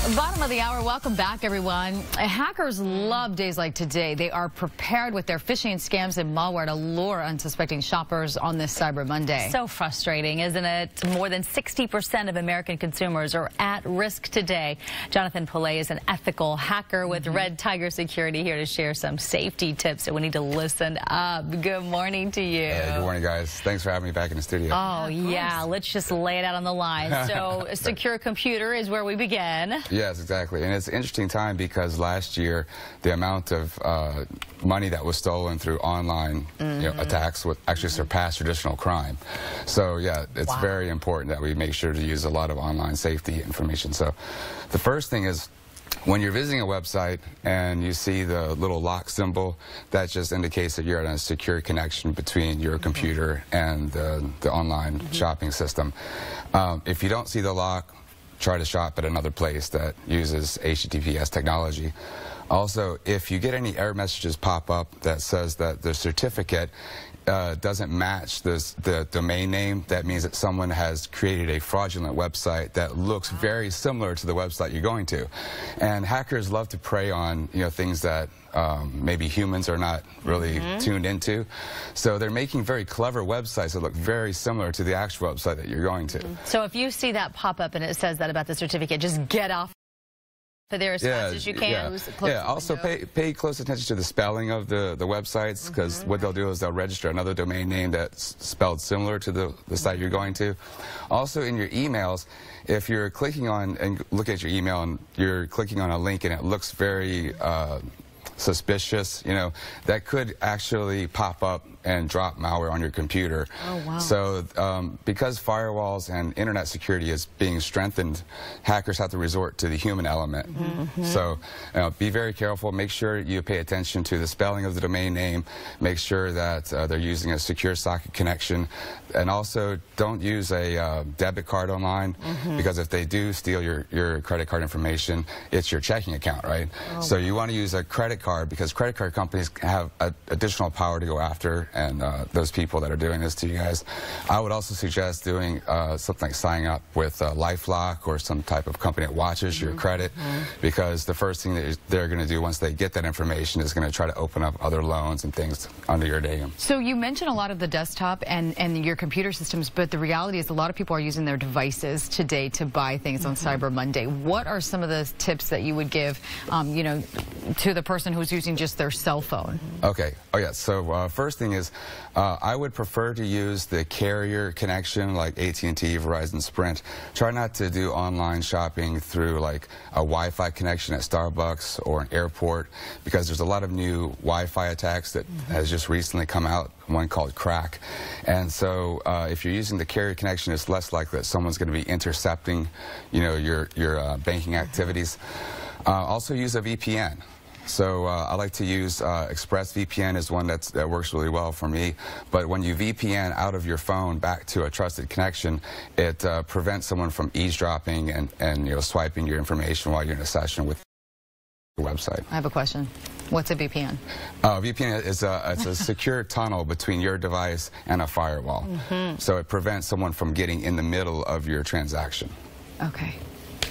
Bottom of the hour, welcome back, everyone. Hackers love days like today. They are prepared with their phishing scams and malware to lure unsuspecting shoppers on this Cyber Monday. So frustrating, isn't it? More than 60% of American consumers are at risk today. Jonathan Pollet is an ethical hacker with Red Tiger Security here to share some safety tips, so we need to listen up. Good morning to you. Hey, good morning, guys. Thanks for having me back in the studio. Oh, yeah. Let's just lay it out on the line. So, a secure computer is where we begin. Yes, exactly. And it's an interesting time because last year, the amount of money that was stolen through online attacks would actually surpass traditional crime. So, yeah, it's very important that we make sure to use a lot of online safety information. So, the first thing is, when you're visiting a website and you see the little lock symbol, that just indicates that you're in a secure connection between your computer and the online shopping system. If you don't see the lock, try to shop at another place that uses HTTPS technology. Also, if you get any error messages pop up that says that the certificate doesn't match the domain name, that means that someone has created a fraudulent website that looks very similar to the website you're going to. And hackers love to prey on things that maybe humans are not really tuned into. So they're making very clever websites that look very similar to the actual website that you're going to. So if you see that pop up and it says that about the certificate, just get off there as fast as you can. Also pay close attention to the spelling of the websites, because what they'll do is they'll register another domain name that's spelled similar to the site you're going to. Also, in your emails, if you're clicking on and look at your email and you're clicking on a link and it looks very suspicious, that could actually pop up and drop malware on your computer. Oh, wow. So because firewalls and internet security is being strengthened, hackers have to resort to the human element. So be very careful. Make sure you pay attention to the spelling of the domain name. Make sure that they're using a secure socket connection. And also, don't use a debit card online, because if they do steal your credit card information, it's your checking account, right? So you want to use a credit card, because credit card companies have additional power to go after and those people that are doing this to you guys. I would also suggest doing something like signing up with LifeLock or some type of company that watches your credit, because the first thing that they're going to do once they get that information is going to try to open up other loans and things under your name. So you mentioned a lot of the desktop and your computer systems, but the reality is a lot of people are using their devices today to buy things on Cyber Monday. What are some of the tips that you would give, to the person who's using just their cell phone? Okay. Oh, yeah. So first thing is, I would prefer to use the carrier connection like AT&T, Verizon, Sprint. Try not to do online shopping through like a Wi-Fi connection at Starbucks or an airport, because there's a lot of new Wi-Fi attacks that has just recently come out, one called KRIV. And so if you're using the carrier connection, it's less likely that someone's going to be intercepting, your banking activities. Also use a VPN. So I like to use ExpressVPN is one that works really well for me. But when you VPN out of your phone back to a trusted connection, it prevents someone from eavesdropping and swiping your information while you're in a session with the website. I have a question. What's a VPN? VPN is it's a secure tunnel between your device and a firewall. So it prevents someone from getting in the middle of your transaction. Okay.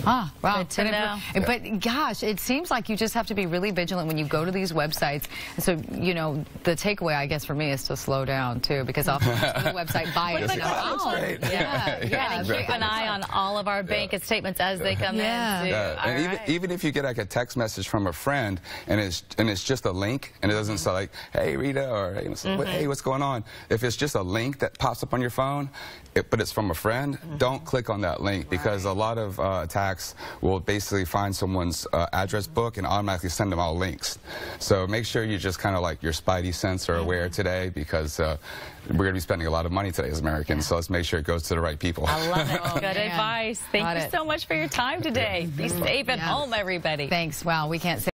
Ah, wow. Good to know. But gosh, it seems like you just have to be really vigilant when you go to these websites. So, the takeaway, I guess, for me is to slow down, too, because I'll go to the website, buy it. And keep an eye on all of our bank statements as they come in. And even if you get like a text message from a friend and it's just a link and it doesn't say like, hey, Rita, or hey, what's going on? If it's just a link that pops up on your phone, but it's from a friend, don't click on that link, because a lot of attacks will basically find someone's address book and automatically send them all links. So make sure you just kind of like your spidey sense are aware today, because we're going to be spending a lot of money today as Americans, so let's make sure it goes to the right people. I love it. Good advice. Thank you so much for your time today. Be safe at home, everybody. Thanks. Wow, we can't say